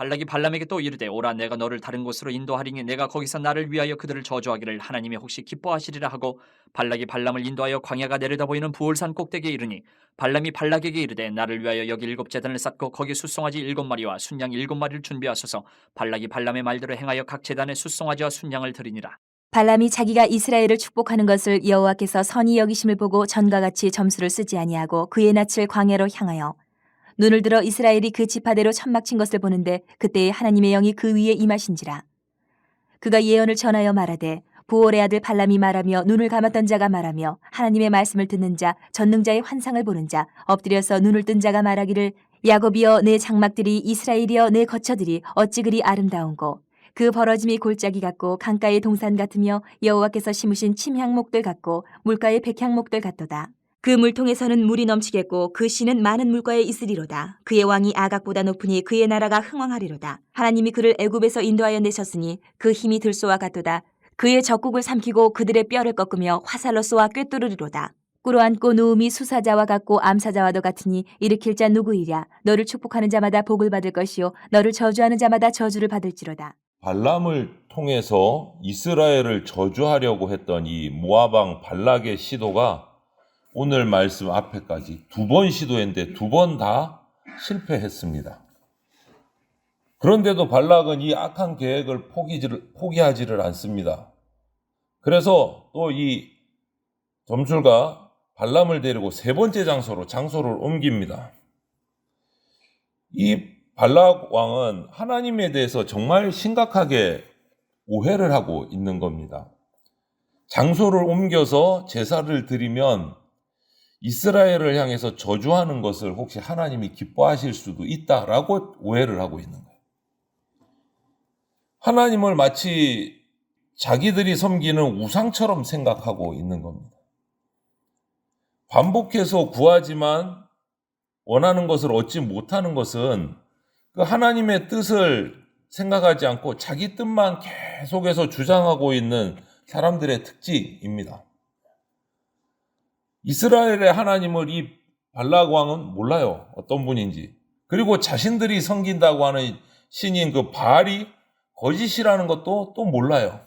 발락이 발람에게 또 이르되 오라 내가 너를 다른 곳으로 인도하리니 내가 거기서 나를 위하여 그들을 저주하기를 하나님이 혹시 기뻐하시리라 하고 발락이 발람을 인도하여 광야가 내려다 보이는 부올산 꼭대기에 이르니 발람이 발락에게 이르되 나를 위하여 여기 7제단을 쌓고 거기 숫송아지 7마리와 순양 7마리를 준비하소서. 발락이 발람의 말대로 행하여 각 제단에 숫송아지와 순양을 드리니라. 발람이 자기가 이스라엘을 축복하는 것을 여호와께서 선히 여기심을 보고 전과 같이 점수를 쓰지 아니하고 그의 낯을 광야로 향하여 눈을 들어 이스라엘이 그 지파대로 천막 친 것을 보는데 그때에 하나님의 영이 그 위에 임하신지라. 그가 예언을 전하여 말하되 부올의 아들 발람이 말하며 눈을 감았던 자가 말하며 하나님의 말씀을 듣는 자 전능자의 환상을 보는 자 엎드려서 눈을 뜬 자가 말하기를 야곱이여 내 장막들이 이스라엘이여 내 거처들이 어찌 그리 아름다운고 그 벌어짐이 골짜기 같고 강가의 동산 같으며 여호와께서 심으신 침향목들 같고 물가의 백향목들 같도다. 그 물통에서는 물이 넘치겠고 그 씨는 많은 물가에 있으리로다. 그의 왕이 아각보다 높으니 그의 나라가 흥왕하리로다. 하나님이 그를 애굽에서 인도하여 내셨으니 그 힘이 들소와 같도다. 그의 적국을 삼키고 그들의 뼈를 꺾으며 화살로 쏘아 꿰뚫으리로다. 꿇어앉고 누움이 수사자와 같고 암사자와도 같으니 일으킬 자 누구이랴. 너를 축복하는 자마다 복을 받을 것이요 너를 저주하는 자마다 저주를 받을지로다. 발람을 통해서 이스라엘을 저주하려고 했던 이 모압 왕 발락의 시도가 오늘 말씀 앞에까지 2번 시도했는데 2번 다 실패했습니다. 그런데도 발락은 이 악한 계획을 포기하지를 않습니다. 그래서 또 이 점술가 발람을 데리고 3번째 장소를 옮깁니다. 이 발락 왕은 하나님에 대해서 정말 심각하게 오해를 하고 있는 겁니다. 장소를 옮겨서 제사를 드리면 이스라엘을 향해서 저주하는 것을 혹시 하나님이 기뻐하실 수도 있다라고 오해를 하고 있는 거예요. 하나님을 마치 자기들이 섬기는 우상처럼 생각하고 있는 겁니다. 반복해서 구하지만 원하는 것을 얻지 못하는 것은 그 하나님의 뜻을 생각하지 않고 자기 뜻만 계속해서 주장하고 있는 사람들의 특징입니다. 이스라엘의 하나님을 이 발락 왕은 몰라요. 어떤 분인지. 그리고 자신들이 섬긴다고 하는 신인 그 바알이 거짓이라는 것도 또 몰라요.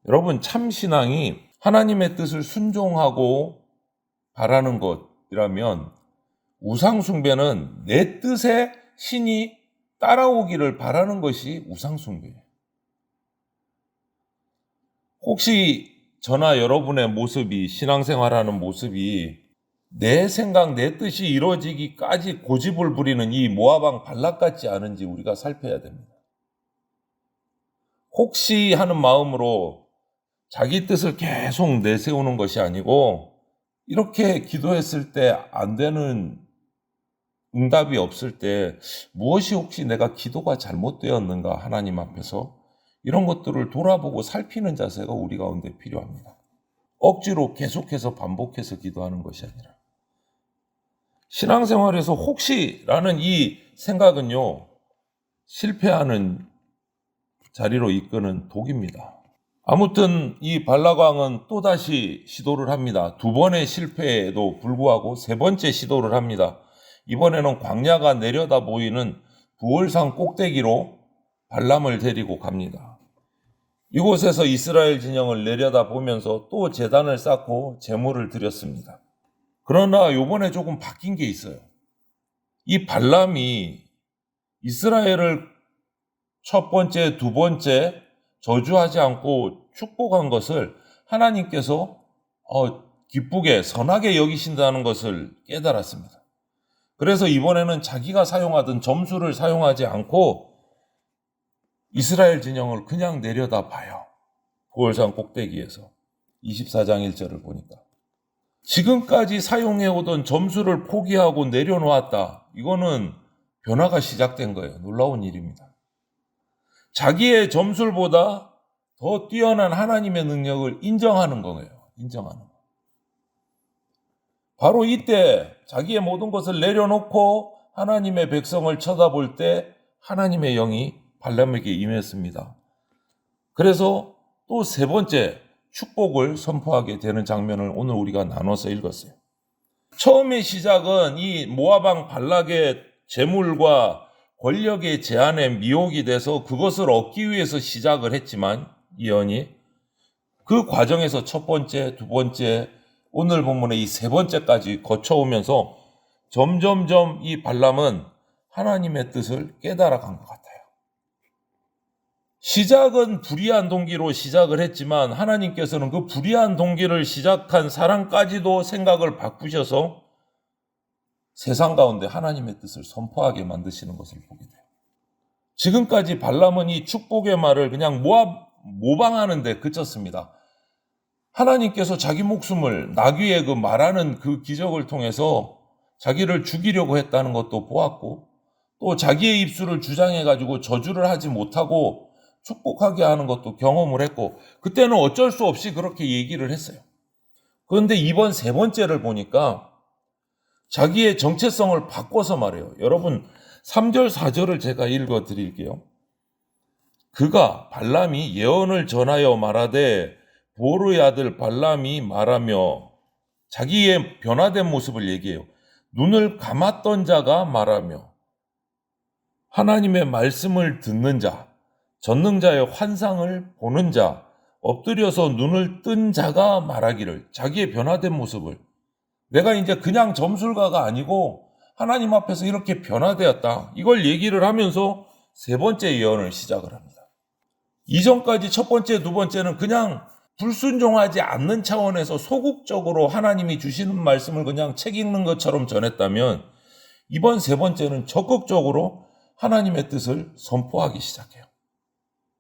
여러분, 참 신앙이 하나님의 뜻을 순종하고 바라는 것이라면 우상 숭배는 내 뜻에 신이 따라오기를 바라는 것이 우상 숭배예요. 혹시 저나 여러분의 모습이, 신앙생활하는 모습이 내 생각, 내 뜻이 이루어지기까지 고집을 부리는 이 모압 왕 발락 같지 않은지 우리가 살펴야 됩니다. 혹시 하는 마음으로 자기 뜻을 계속 내세우는 것이 아니고 이렇게 기도했을 때 안 되는 응답이 없을 때 무엇이 혹시 내가 기도가 잘못되었는가 하나님 앞에서 이런 것들을 돌아보고 살피는 자세가 우리 가운데 필요합니다. 억지로 계속해서 반복해서 기도하는 것이 아니라 신앙생활에서 혹시라는 이 생각은요 실패하는 자리로 이끄는 독입니다. 아무튼 이 발락 왕은 또다시 시도를 합니다. 2번의 실패에도 불구하고 3번째 시도를 합니다. 이번에는 광야가 내려다 보이는 부올산 꼭대기로 발람을 데리고 갑니다. 이곳에서 이스라엘 진영을 내려다 보면서 또 제단을 쌓고 제물을 드렸습니다. 그러나 이번에 조금 바뀐 게 있어요. 이 발람이 이스라엘을 첫 번째, 2번째 저주하지 않고 축복한 것을 하나님께서 기쁘게 선하게 여기신다는 것을 깨달았습니다. 그래서 이번에는 자기가 사용하던 점수를 사용하지 않고 이스라엘 진영을 그냥 내려다 봐요. 부올산 꼭대기에서 24장 1절을 보니까 지금까지 사용해오던 점수를 포기하고 내려놓았다. 이거는 변화가 시작된 거예요. 놀라운 일입니다. 자기의 점술보다 더 뛰어난 하나님의 능력을 인정하는 거예요. 인정하는 거. 바로 이때 자기의 모든 것을 내려놓고 하나님의 백성을 쳐다볼 때 하나님의 영이 발람에게 임했습니다. 그래서 또 3번째 축복을 선포하게 되는 장면을 오늘 우리가 나눠서 읽었어요. 처음의 시작은 이 모압 왕 발락의 제물과 권력의 제한에 미혹이 돼서 그것을 얻기 위해서 시작을 했지만 예언이 그 과정에서 첫 번째, 두 번째, 오늘 본문의 이 세 번째까지 거쳐오면서 점점점 이 발람은 하나님의 뜻을 깨달아간 것 같아요. 시작은 불의한 동기로 시작을 했지만 하나님께서는 그 불의한 동기를 시작한 사람까지도 생각을 바꾸셔서 세상 가운데 하나님의 뜻을 선포하게 만드시는 것을 보게 돼요. 지금까지 발람은 이 축복의 말을 그냥 모방하는 데 그쳤습니다. 하나님께서 자기 목숨을 나귀의 그 말하는 그 기적을 통해서 자기를 죽이려고 했다는 것도 보았고, 또 자기의 입술을 주장해가지고 저주를 하지 못하고 축복하게 하는 것도 경험을 했고, 그때는 어쩔 수 없이 그렇게 얘기를 했어요. 그런데 이번 세 번째를 보니까 자기의 정체성을 바꿔서 말해요. 여러분 3절 4절을 제가 읽어 드릴게요. 그가 발람이 예언을 전하여 말하되 보르의 아들 발람이 말하며, 자기의 변화된 모습을 얘기해요. 눈을 감았던 자가 말하며 하나님의 말씀을 듣는 자, 전능자의 환상을 보는 자, 엎드려서 눈을 뜬 자가 말하기를, 자기의 변화된 모습을, 내가 이제 그냥 점술가가 아니고 하나님 앞에서 이렇게 변화되었다, 이걸 얘기를 하면서 세 번째 예언을 시작을 합니다. 이전까지 첫 번째, 두 번째는 그냥 불순종하지 않는 차원에서 소극적으로 하나님이 주시는 말씀을 그냥 책 읽는 것처럼 전했다면, 이번 세 번째는 적극적으로 하나님의 뜻을 선포하기 시작해요.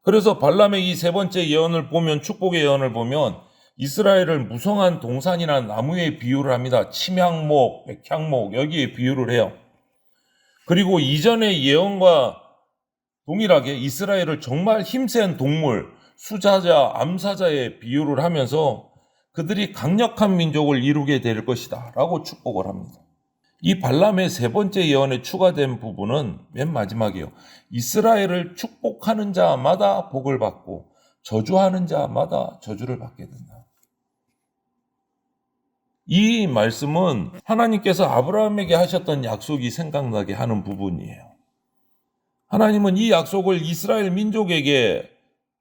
그래서 발람의 이 세 번째 예언을 보면, 축복의 예언을 보면 이스라엘을 무성한 동산이나 나무에 비유를 합니다. 침향목, 백향목, 여기에 비유를 해요. 그리고 이전의 예언과 동일하게 이스라엘을 정말 힘센 동물, 수자자, 암사자에 비유를 하면서 그들이 강력한 민족을 이루게 될 것이다 라고 축복을 합니다. 이 발람의 세 번째 예언에 추가된 부분은 맨 마지막이에요. 이스라엘을 축복하는 자마다 복을 받고 저주하는 자마다 저주를 받게 된다. 이 말씀은 하나님께서 아브라함에게 하셨던 약속이 생각나게 하는 부분이에요. 하나님은 이 약속을 이스라엘 민족에게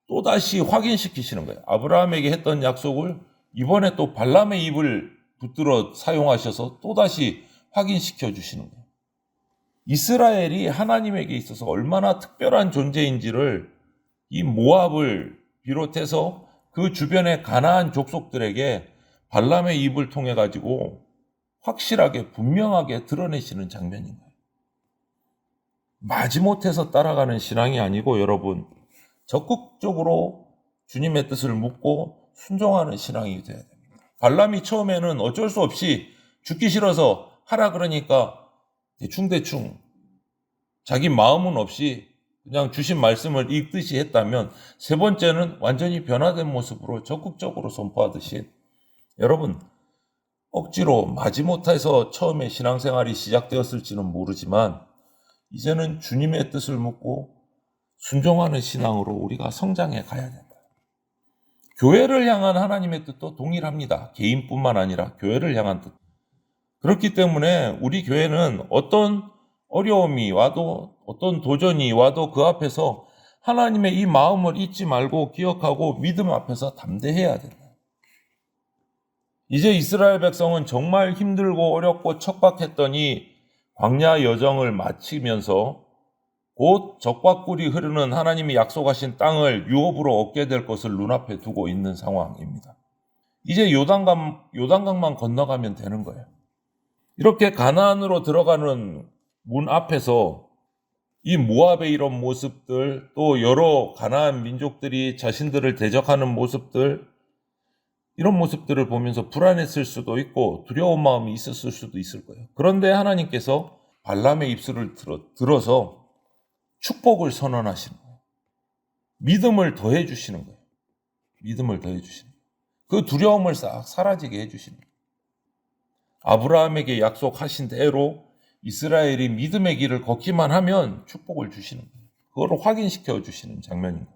또다시 확인시키시는 거예요. 아브라함에게 했던 약속을 이번에 또 발람의 입을 붙들어 사용하셔서 또다시 확인시켜 주시는 거예요. 이스라엘이 하나님에게 있어서 얼마나 특별한 존재인지를 이 모압을 비롯해서 그 주변의 가나안 족속들에게 발람의 입을 통해 가지고 확실하게 분명하게 드러내시는 장면인 거예요. 마지못해서 따라가는 신앙이 아니고 여러분, 적극적으로 주님의 뜻을 묻고 순종하는 신앙이 돼야 됩니다. 발람이 처음에는 어쩔 수 없이 죽기 싫어서 하라 그러니까 대충 자기 마음은 없이 그냥 주신 말씀을 읽듯이 했다면, 세 번째는 완전히 변화된 모습으로 적극적으로 선포하듯이, 여러분 억지로 마지못해서 처음에 신앙생활이 시작되었을지는 모르지만 이제는 주님의 뜻을 묻고 순종하는 신앙으로 우리가 성장해 가야 된다. 교회를 향한 하나님의 뜻도 동일합니다. 개인뿐만 아니라 교회를 향한 뜻. 그렇기 때문에 우리 교회는 어떤 어려움이 와도, 어떤 도전이 와도 그 앞에서 하나님의 이 마음을 잊지 말고 기억하고 믿음 앞에서 담대해야 된다. 이제 이스라엘 백성은 정말 힘들고 어렵고 척박했던 이 광야 여정을 마치면서 곧 적과 꿀이 흐르는 하나님이 약속하신 땅을 유업으로 얻게 될 것을 눈앞에 두고 있는 상황입니다. 이제 요단강만 건너가면 되는 거예요. 이렇게 가나안으로 들어가는 문 앞에서 이 모압의 이런 모습들, 또 여러 가나안 민족들이 자신들을 대적하는 모습들, 이런 모습들을 보면서 불안했을 수도 있고 두려운 마음이 있었을 수도 있을 거예요. 그런데 하나님께서 발람의 입술을 들어서 축복을 선언하시는 거예요. 믿음을 더해 주시는 거예요. 믿음을 더해 주시는 거예요. 그 두려움을 싹 사라지게 해 주시는 거예요. 아브라함에게 약속하신 대로 이스라엘이 믿음의 길을 걷기만 하면 축복을 주시는 거예요. 그걸 확인시켜 주시는 장면입니다.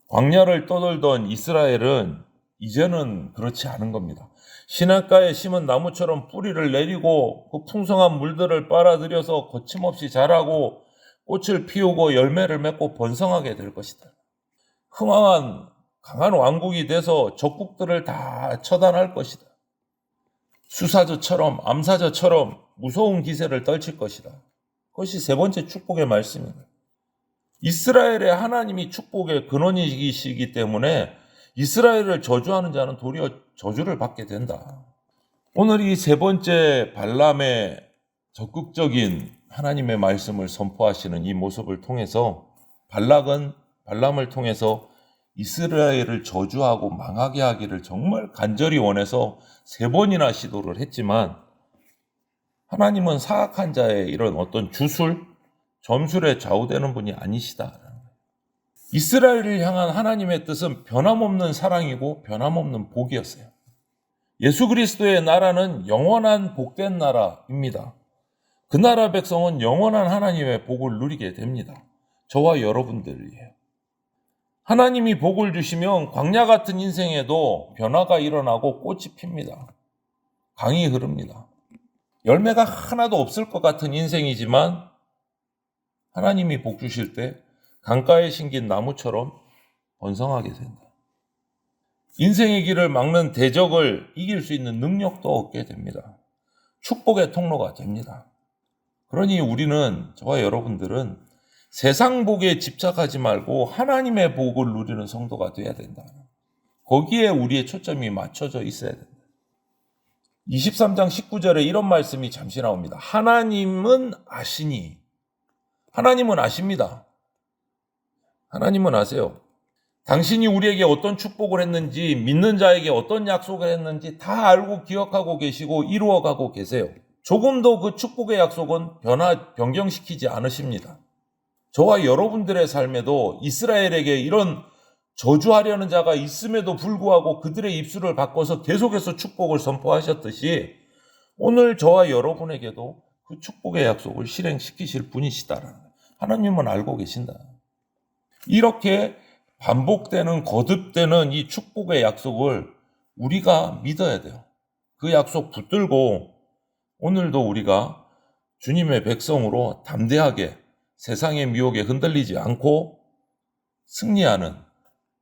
광야를 떠돌던 이스라엘은 이제는 그렇지 않은 겁니다. 시냇가에 심은 나무처럼 뿌리를 내리고 그 풍성한 물들을 빨아들여서 거침없이 자라고 꽃을 피우고 열매를 맺고 번성하게 될 것이다. 흥왕한 강한 왕국이 돼서 적국들을 다 처단할 것이다. 수사저처럼 암사저처럼 무서운 기세를 떨칠 것이다. 그것이 세 번째 축복의 말씀입니다. 이스라엘의 하나님이 축복의 근원이시기 때문에 이스라엘을 저주하는 자는 도리어 저주를 받게 된다. 오늘 이 세 번째 발람의 적극적인 하나님의 말씀을 선포하시는 이 모습을 통해서 발람을 통해서 이스라엘을 저주하고 망하게 하기를 정말 간절히 원해서 3번이나 시도를 했지만 하나님은 사악한 자의 이런 어떤 주술, 점술에 좌우되는 분이 아니시다. 이스라엘을 향한 하나님의 뜻은 변함없는 사랑이고 변함없는 복이었어요. 예수 그리스도의 나라는 영원한 복된 나라입니다. 그 나라 백성은 영원한 하나님의 복을 누리게 됩니다. 저와 여러분들이에요. 하나님이 복을 주시면 광야 같은 인생에도 변화가 일어나고 꽃이 핍니다. 강이 흐릅니다. 열매가 하나도 없을 것 같은 인생이지만 하나님이 복 주실 때 강가에 심긴 나무처럼 번성하게 된다. 인생의 길을 막는 대적을 이길 수 있는 능력도 얻게 됩니다. 축복의 통로가 됩니다. 그러니 우리는, 저와 여러분들은 세상 복에 집착하지 말고 하나님의 복을 누리는 성도가 되어야 된다. 거기에 우리의 초점이 맞춰져 있어야 된다. 23장 19절에 이런 말씀이 잠시 나옵니다. 하나님은 아시니. 하나님은 아십니다. 하나님은 아세요. 당신이 우리에게 어떤 축복을 했는지, 믿는 자에게 어떤 약속을 했는지 다 알고 기억하고 계시고 이루어가고 계세요. 조금도 그 축복의 약속은 변경시키지 않으십니다. 저와 여러분들의 삶에도 이스라엘에게 이런 저주하려는 자가 있음에도 불구하고 그들의 입술을 바꿔서 계속해서 축복을 선포하셨듯이 오늘 저와 여러분에게도 그 축복의 약속을 실행시키실 분이시다라는 거예요. 하나님은 알고 계신다. 이렇게 반복되는, 거듭되는 이 축복의 약속을 우리가 믿어야 돼요. 그 약속 붙들고 오늘도 우리가 주님의 백성으로 담대하게 세상의 미혹에 흔들리지 않고 승리하는,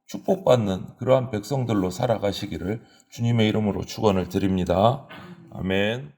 축복받는 그러한 백성들로 살아가시기를 주님의 이름으로 축원을 드립니다. 아멘.